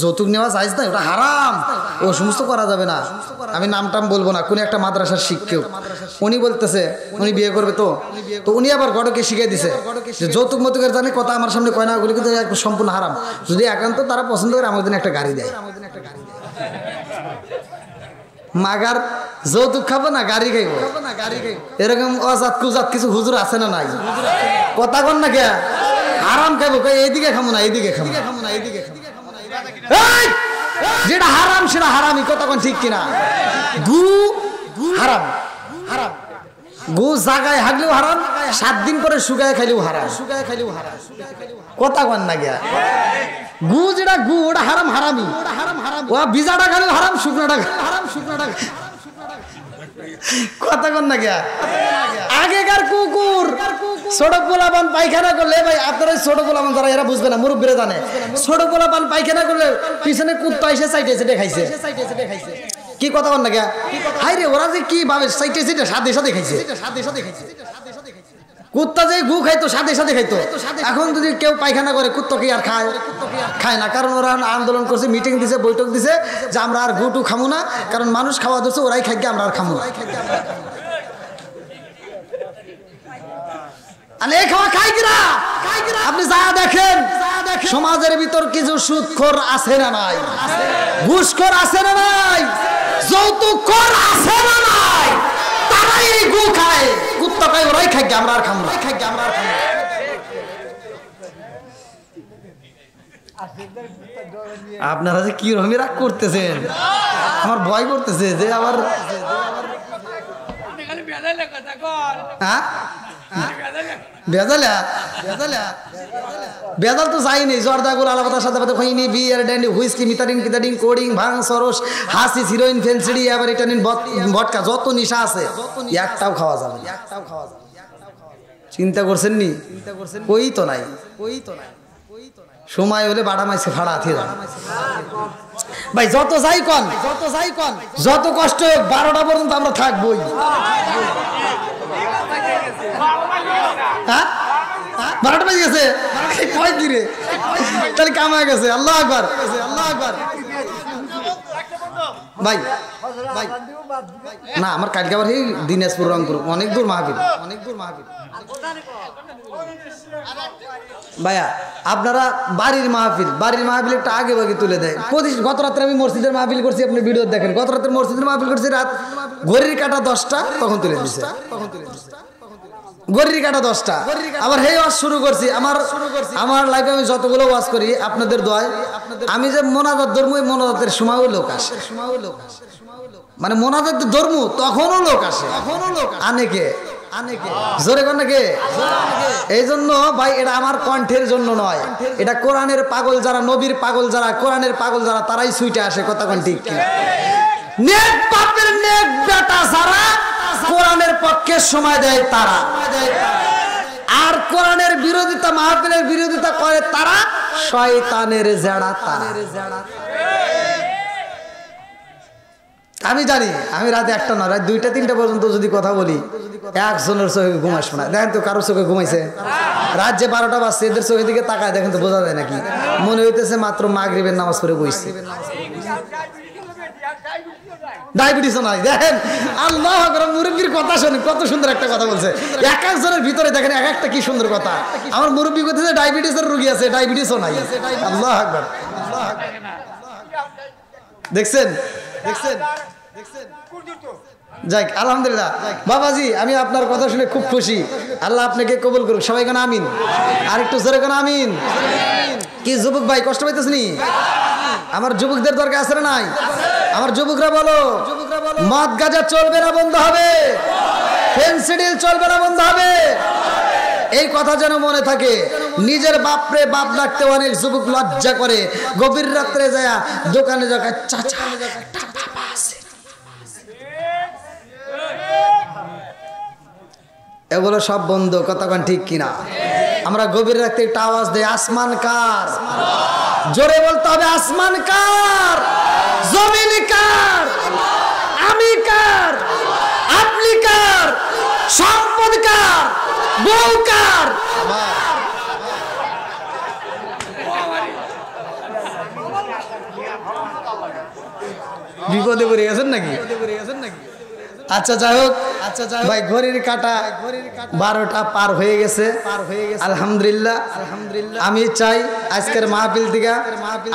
যৌতুক নেওয়া জায়েজ না, ওটা হারাম, ও সমস্ত করা যাবে না। আমি নাম টাম বলবো না, কোন একটা মাদ্রাসার শিক্ষক উনি বলতেছে উনি বিয়ে করবে, তো উনি আবার গড়কে শিখিয়ে দিছে যে যৌতুক মতুকের জানে কথা আমার সামনে কয় না, ওগুলি কিন্তু সম্পূর্ণ হারাম। যদি একান্ত তারা পছন্দ করে আমার জন্য একটা গাড়ি দেয়। মাগার যৌতুক খাবো না গাড়ি খাইবো এরকম অজাত কুজাত কিছু হুজুর আছে না নাই কথা কন না কে হারাম খাইবো এইদিকে খাবো না এইদিকে খাবো না এইদিকে যেটা হারাম সেটা হারামই কথা কন ঠিক কিনা গু হারাম হারাম গু জাগায় হাগলেও হারাম 7 দিন পরে শুকায় খাইলেও হারাম কথা কন না গিয়া গু যেটা গু ওটা হারাম হারামি ও ভিজাটা খাইলেও হারাম শুকনাটা কথা কন না গিয়া আগেকার কুকুর ছোট পোলাপান পায়খানা করলে ভাই আপনারা ছোট পোলাপান যারা এরা বুঝবে না মুরব্বীরা জানে ছোট পোলাপান পায়খানা করলে পিছনে কুত্তা এসে সাইটে খাইছে কি কথা কন না গিয়া হাই রে ওরা যে কি ভাবে সাইটে সাথে খাইছে কুত্তা যে গু খাইতো সাথে খাইতো এখন যদি কেউ পায়খানা করে কুত্তা কি আর খায় না কারণ ওরা আন্দোলন করছে মিটিং দিছে বৈঠক দিছে যে আমরা আর গুটু খামু না কারণ মানুষ খাওয়া দিচ্ছে ওরাই খাইকে আমরা আর খামু না আপনি যা দেখেন সমাজের ভিতর কিছু সুদখোর আছে না নাই ঘুষখোর আছে না নাই যৌতুকখোর আছে না নাই তারাই এই গু খায় কুত্তা খায় ওরাই খাইকে আমরা আর খামু না আপনারা যে কি রকম রাগ করতেছেন আমার ভয় করতেছে যে আবার বেজাল তো যাইনি জর্দা গুল আলাপাতার সাথে সাথে হইনি বিয়ার ড্যান্ডি হুইস্কি মিতাডিন কোডিং ভাং সরস হাসি হিরোইন ফেন্সিডি আবার ইটানিন ভটকা যত নিশা আছে একটাও খাওয়া যাবে চিন্তা করছেন নি কই তো নাই সময় হলে বাড়া মাইছে ফাড়া থিয়ে যাবে ভাই যত যাই কন যত কষ্ট হোক 12টা পর্যন্ত আমরা থাকবই হ্যাঁ 12টা বেজে গেছে কয় কি রে তাহলে কামায় গেছে আল্লাহ আকবার ভাই না আমার কালকে আবার এই দিনাজপুর রংপুর অনেক দূর মাহফিল ভাইয়া আপনারা বাড়ির মাহফিল একটা আগে ভাগে তুলে দেয় গত রাত্রে আমি মসজিদের মাহফিল করছি আপনি ভিডিও দেখেন গত রাত্রে মসজিদের মাহফিল করছি রাত ঘড়ির কাটা 10টা তখন তুলে দিচ্ছে ঘড়ির কাটা 10টা আবার হে ওয়াজ শুরু করছি আমার লাইফে আমি যতগুলো ওয়াজ করি আপনাদের দোয়ায় আমি যে মোনাজাত ধর্ম মোনাজাতের সময়ও লোক আসে মানে মোনাজাতের ধর্ম তখনও লোক আসে আনেকে জোরে কোন নাকি এই জন্য ভাই এটা আমার কণ্ঠের জন্য নয় এটা কোরআনের পাগল যারা নবীর পাগল যারা কোরআনের পাগল যারা তারাই সুইটে আসে কথা কোন ঠিক কি নেক বাপের নেক বেটা যারা কোরআনের পক্ষে সময় দেয় তারা আর কোরআনের বিরোধিতা মাহফিলের বিরোধিতা করে তারা শয়তানের জেড়া তারা আমি জানি আমি রাতে 1টা না রাত 2টা 3টা পর্যন্ত যদি কথা বলি একজনের চোখে ঘুম আসবে না দেখেন তো কারো চোখে ঘুমাইছে রাত যে 12টা বাজছে এদের চোখের দিকে তাকায় দেখেন তো বোঝা যায় নাকি মনে হইতেছে মাত্র মাগরিবের নামাজ পড়ে বইছে ডায়াবেটিস নাই দেখেন আল্লাহ আকবার মুরব্বির কথা শুনে কত সুন্দর একটা কথা বলছে এক একজনের ভিতরে দেখেন এক একটা কি সুন্দর কথা আমার মুরব্বি কইতেছে ডায়াবেটিসের রোগী আছে ডায়াবেটিসও নাই আল্লাহ আকবার দেখছেন যাক আলহামদুলিল্লাহ বাবাজি আমি আপনার কথা শুনে খুব খুশি আল্লাহ আপনাকে কবুল করুক সবাই কেন আমিন আর একটু জোরে কেন আমিন কি যুবক ভাই কষ্ট পাইতেছনি আমার যুবকদের দরকার আছে না নাই আমার যুবকরা বলো মদ গাঁজা চলবে না বন্ধ হবে ফেন্সিডিল চলবে না বন্ধ হবে এই কথা যেন মনে থাকে নিজের বাপরে বাপ ডাকতে অনেক যুবক লজ্জা করে গভীর রাত্রে যায় দোকানে যায় চাচা এগুলো সব বন্ধ কতক্ষণ ঠিক কিনা আমরা গভীর রাতে একটা আওয়াজ দেই আসমান কার জোরে বলতে হবে আসমান কার জমিন কার আমি কার আপনি কার সম্পদ কার বউ কার বিপদে পড়ে গেছেন নাকি আচ্ছা যাই হোক ভাই ঘড়ির কাঁটা 12টা পার হয়ে গেছে আলহামদুলিল্লাহ আমি চাই আজকের মাহফিল থেকে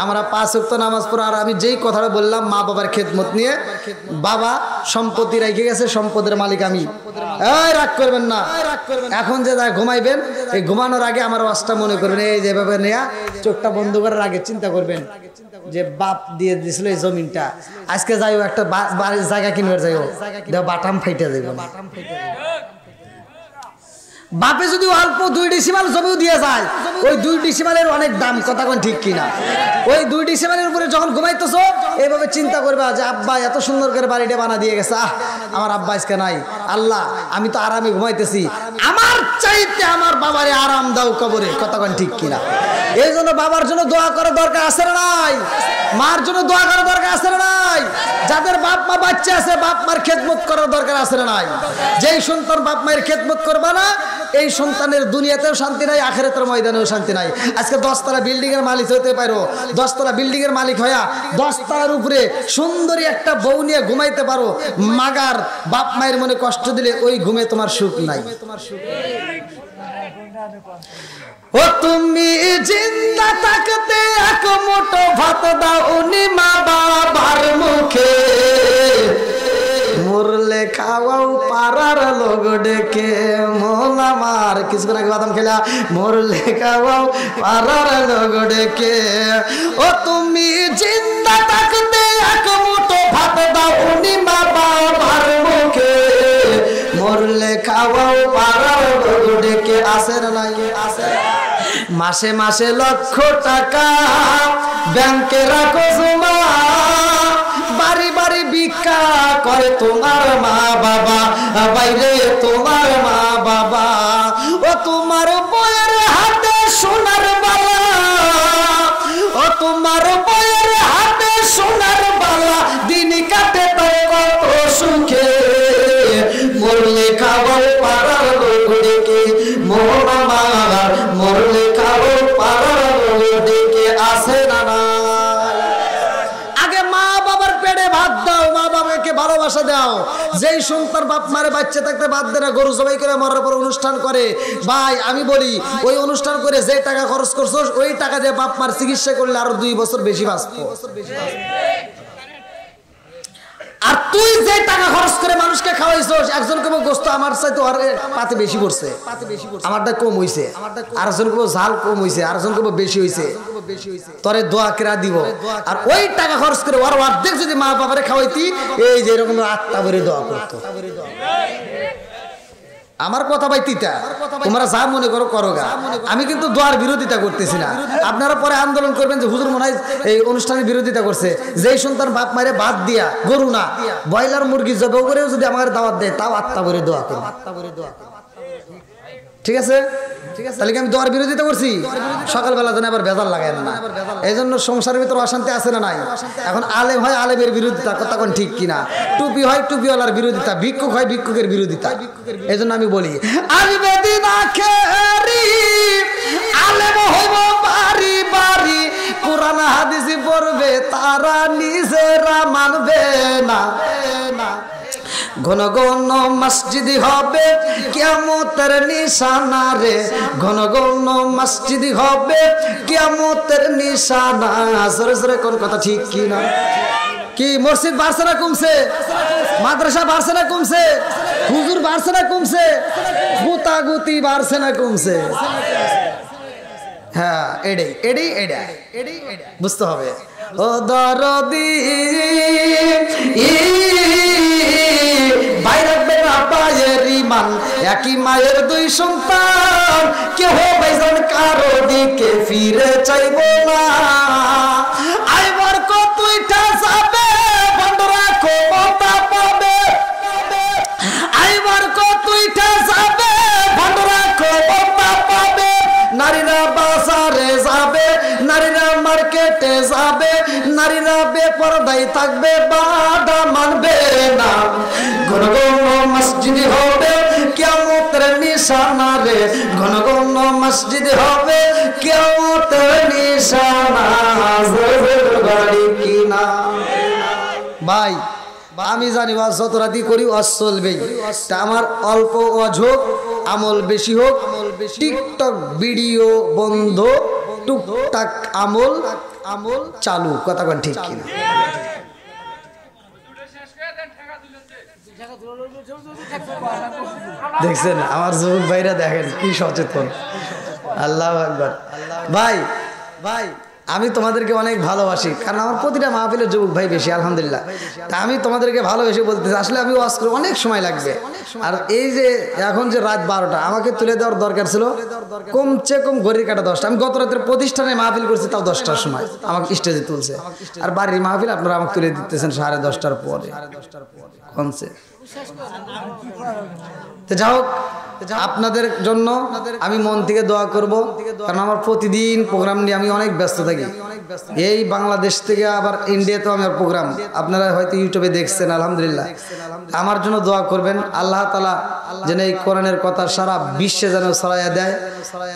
আমরা 5 ওয়াক্ত নামাজ পড়া আর আমি যেই কথাটা বললাম মা বাবার খেদমত নিয়ে বাবা সম্পত্তি রেখে গেছে সম্পদের মালিক আমি এই রাগ করবেন না এখন যে ঘুমাইবেন এই ঘুমানোর আগে আমার ওয়াজটা মনে করবেন এই যেভাবে নেয়া চোখটা বন্ধ করার আগে চিন্তা করবেন যে বাপ দিয়ে দিছিল এই জমিনটা আজকে যাইও একটা বাড়ির জায়গা কিনবার যাইও বাটাম ফাইটা যাইব বাপে যদি অল্প 2 ডিসিমাল জমিও দিয়ে যায় ওই 2 ডিসিমালের অনেক দাম কথা কোন ঠিক কিনা ওই 2 ডিসিমালের উপরে যখন ঘুমাইতেছো এইভাবে চিন্তা করবে যে আব্বা এত সুন্দর করে বাড়িটা বানা দিয়ে গেছে আমার আব্বা আজকে নাই আল্লাহ আমি তো আরামে ঘুমাইতেছি আমার চাইতে আমার বাবারে আরাম দাও কবরে কথা কোন ঠিক কিনা এই জন্য বাবার জন্য দোয়া করার দরকার আছে না নাই মার জন্য দোয়া করার দরকার আছে না নাই যাদের বাপ মা বাচ্চা আছে বাপ মার খেদমত করার দরকার আছে না নাই যেই সন্তান বাপ মায়ের খেদমত করবে না এই সন্তানের দুনিয়াতেও শান্তি নাই আখিরাতের ময়দানেও শান্তি নাই আজকে 10 তলা বিল্ডিং এর মালিক হতে পারো 10 তলা বিল্ডিং এর মালিক হয়া 10 তলার উপরে সুন্দরী একটা বউ নিয়ে ঘুমাইতে পারো মাগার বাপ মায়ের মনে কষ্ট দিলে ওই ঘুমে তোমার সুখ নাই ও তুমি জিন্দা থাকতে এক মুঠো ভাত দাও উনি মা বাবার মুখে মরলে খাওয়াও পাড়ার লোক ডেকে মন আমার কিছুক্ষণ আগে বাদাম খেলা মরলে খাওয়াও পাড়ার লোক ডেকে ও তুমি জিন্দা থাকতে এক মুঠো ভাত দাও উনি মা বাবার মুখে মরলে খাওয়াও পাড়ার লোক ডেকে আসে না নাই আসে মাসে মাসে লক্ষ টাকা ব্যাংকে রাখো জমা বাড়ি বাড়ি ভিক্ষা করে তোমার মা বাবা বাইরে তোমার মা বাবা ও তোমার বউয়ের হাতে সোনার বালা ও তোমার বউয়ের হাতে সোনার বালা দিন কাটে তাই কত সুখে মরলে খাওয়াও পাড়ার লোক ডেকে মোর আমার মরলে খাওয়াও পাড়ার লোক ডেকে আসে না না ভালোবাসা দাও যেই সন্তান বাপ মারে বাচ্চা থাকতে বাদ দেয় না গরু জবাই করে মরার পর অনুষ্ঠান করে ভাই আমি বলি ওই অনুষ্ঠান করে যে টাকা খরচ করছো ওই টাকা দিয়ে বাপ মার চিকিৎসা করলে আরো 2 বছর বেশি বাঁচবো আর তুই যে টাকা খরচ করে মানুষকে খাওয়াইছস একজন কেবল গোস্ত আমার চাইতে আর পাতে বেশি পড়ছে আমারটা কম হইছে আরেকজন কেবল ঝাল কম হইছে আরেকজন কেবল বেশি হইছে তোরে দোয়া কেরা দিব আর ওই টাকা খরচ করে ওর অর্ধেক যদি মা বাবারে খাওয়াইতি এই যে এরকম আত্মা ভরে দোয়া করতো আমার কথা ভাই তিতা তোমরা যা মনে করো করোগা আমি কিন্তু দোয়ার বিরোধিতা করতেছি না আপনারা পরে আন্দোলন করবেন যে হুজুর মনে হয় এই অনুষ্ঠানের বিরোধিতা করছে যেই সন্তান বাপ মায়ের বাদ দিয়া গরু না ব্রয়লার মুরগি জবাই করেও যদি আমার দাওয়াত দেয় তাও আত্মা ভরে দোয়া করো ঠিক আছে তাহলে কি আমি দোয়ার বিরোধিতা করছি সকালবেলা যেন আবার ভেজাল লাগায় না এই জন্য সংসারের ভিতরে অশান্তি আছে না নাই এখন আলেম হয় আলেমের বিরোধিতা কথা কোন ঠিক কিনা টুপি হয় টুপিওয়ালার বিরোধিতা ভিক্ষুক হয় ভিক্ষুকের বিরোধিতা এই জন্য আমি বলি আলেম হইব বাড়ি বাড়ি কোরআন হাদিস পড়বে তারা নিজেরা মানবে না ঘন ঘন মসজিদ হবে কিয়ামতের নিশানা রে ঘন ঘন মসজিদ হবে কিয়ামতের নিশানা জোরে জোরে কোন কথা ঠিক কি না কি মসজিদ বাড়ছে না কমছে মাদ্রাসা বাড়ছে না কমছে হুজুর বাড়ছে না কমছে গুতাগুতি বাড়ছে না কমছে হ্যাঁ এডেই এডেই এডা এডেই এডা বুঝতে হবে ও দরদি ভাই রাখবে না পায়ের ইমান একই মায়ের 2 সন্তান কেউ ভাইজান কারো দিকে ফিরে চাইব না আইবার কতইটা যাবে বন্ধরা ক্ষমতা পাবে আইবার কতইটা যাবে বন্ধরা ক্ষমতা পাবে নারীরা বাজারে যাবে নারীরা মার্কেটে যাবে নারীরা বেপরদাই থাকবে বাধা মানবে না ঘন ঘন মসজিদ হবে কিয়ামতের নিশানা রে ঘন ঘন মসজিদ হবে কিয়ামতের নিশানা বাড়ি কিনা ভাই আমি জানি ওয়াজ যত রাতি করি ওয়াজ চলবেই। তা আমার অল্প ওয়াজ হোক, আমল বেশি হোক, টিকটক ভিডিও বন্ধ, টুকটাক আমল চালু। কথা কোন ঠিক কিনা? দেখছেন আমার যুবক ভাইরা, দেখেন কি সচেতন। আল্লাহু আকবার। ভাই আমি তোমাদেরকে অনেক ভালোবাসি, কারণ আমার প্রতিটা মাহফিলের যুবক ভাই বেশি আলহামদুলিল্লাহ। তা আমি তোমাদেরকে ভালোবেসে বলতেছি, আসলে আমি ওয়াজ করে অনেক সময় লাগবে। আর এই যে এখন যে রাত 12টা, আমাকে তুলে দেওয়ার দরকার ছিল কমসে কম ঘড়ির কাটা 10টা। আমি গত রাতের প্রতিষ্ঠানে মাহফিল করছি, তাও 10টার সময় আমাকে স্টেজে তুলছে। আর বাড়ির মাহফিল আপনারা আমাকে তুলে দিতেছেন 10:30টার পরে। কমছে তো যাই হোক, আপনাদের জন্য আমি মন থেকে দোয়া করব, কারণ আমার প্রতিদিন প্রোগ্রাম নিয়ে আমি অনেক ব্যস্ত থাকি। এই বাংলাদেশ থেকে আবার ইন্ডিয়াতেও আমার প্রোগ্রাম, আপনারা হয়তো ইউটিউবে দেখছেন। আলহামদুলিল্লাহ, আমার জন্য দোয়া করবেন। আল্লাহ তাআলা যেন এই কোরআনের কথা সারা বিশ্বে যেন ছড়াইয়া দেয়।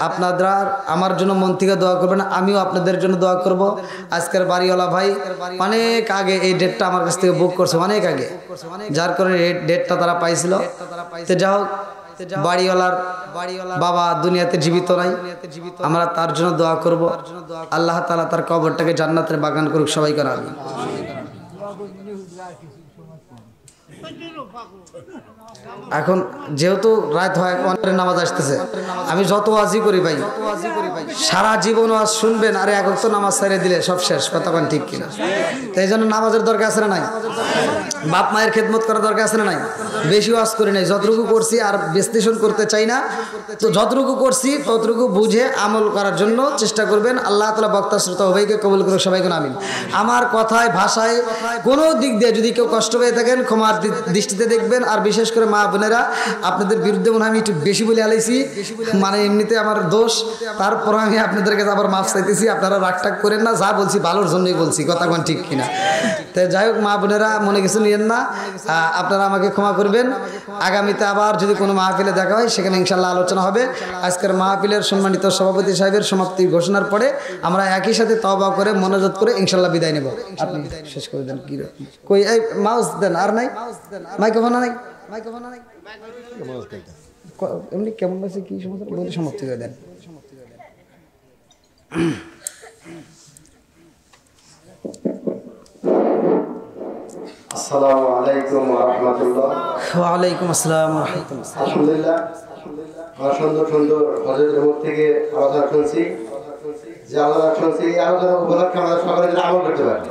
আপনারা আমার জন্য মন থেকে দোয়া করবেন, আমিও আপনাদের জন্য দোয়া করব। আজকের বাড়িওয়ালা ভাই অনেক আগে এই ডেটটা আমার কাছ থেকে বুক করছে, অনেক আগে, যার কারণে এই ডেটটা তারা পাইছিল। তো যাই হোক, বাড়িওয়ালার বাবা দুনিয়াতে জীবিত নাই, আমরা তার জন্য দোয়া করব। আল্লাহ তাআলা তার কবরটাকে জান্নাতের বাগান করুক, সবাই করে আমিন। এখন যেহেতু রাত হয়, অনেক নামাজ আসতেছে, আমি যত ওয়াজি করি ভাই, সারা জীবন ওয়াজ শুনবেন, আর এক ওয়াক্ত নামাজ ছেড়ে দিলে সব শেষ। কথা কোন ঠিক কিনা? তাই জন্য নামাজের দরকার আছে না নাই? বাপ মায়ের খেদমত করার দরকার আছে না নাই? বেশি ওয়াজ করি নাই, যতটুকু করছি আর বিশ্লেষণ করতে চাই না। তো যতটুকু করছি ততটুকু বুঝে আমল করার জন্য চেষ্টা করবেন। আল্লাহ তাআলা বক্তা শ্রোতা উভয়কে কবুল করুক, সবাইকে আমিন। আমার কথায় ভাষায় কোনো দিক দিয়ে যদি কেউ কষ্ট পেয়ে থাকেন, ক্ষমার দৃষ্টিতে দেখবেন। আর বিশেষ করে মা বোনেরা, আপনাদের বিরুদ্ধে মনে হয় আমি একটু বেশি বলে আলাইছি, মানে এমনিতে আমার দোষ, তারপর আমি আপনাদেরকে আবার মাফ চাইতেছি। আপনারা রাগটাগ করেন না, যা বলছি ভালোর জন্যই বলছি। কথা কোন ঠিক কিনা? তো যাই হোক, মা বোনেরা মনে কিছু নিয়েন না, আপনারা আমাকে ক্ষমা করবেন। আগামীতে আবার যদি কোনো মাহফিলে দেখা হয়, সেখানে ইনশাল্লাহ আলোচনা হবে। আজকের মাহফিলের সম্মানিত সভাপতি সাহেবের সমাপ্তি ঘোষণার পরে আমরা একই সাথে তওবা করে মনোযোগ করে ইনশাল্লাহ বিদায় নেব। আপনি শেষ করে দেন। কি কই এই মাউস দেন? আর নাই মাইক্রোফোন নাই? মাইক্রোফোন নাই? এমনি কেমন আছে, কি সমস্যা বলে সমাপ্তি করে দেন। আসসালামু আলাইকুম ওয়া রাহমাতুল্লাহ। ওয়া আলাইকুম আসসালাম ওয়া রাহমাতুল্লাহ। আলহামদুলিল্লাহ, আমরা সুন্দর সুন্দর হযরতের মুখ থেকে আলোচনা শুনছি, যে আলোচনা শুনছি এই আলোচনা উপলক্ষে আমরা সকলে আমল করতে পারি।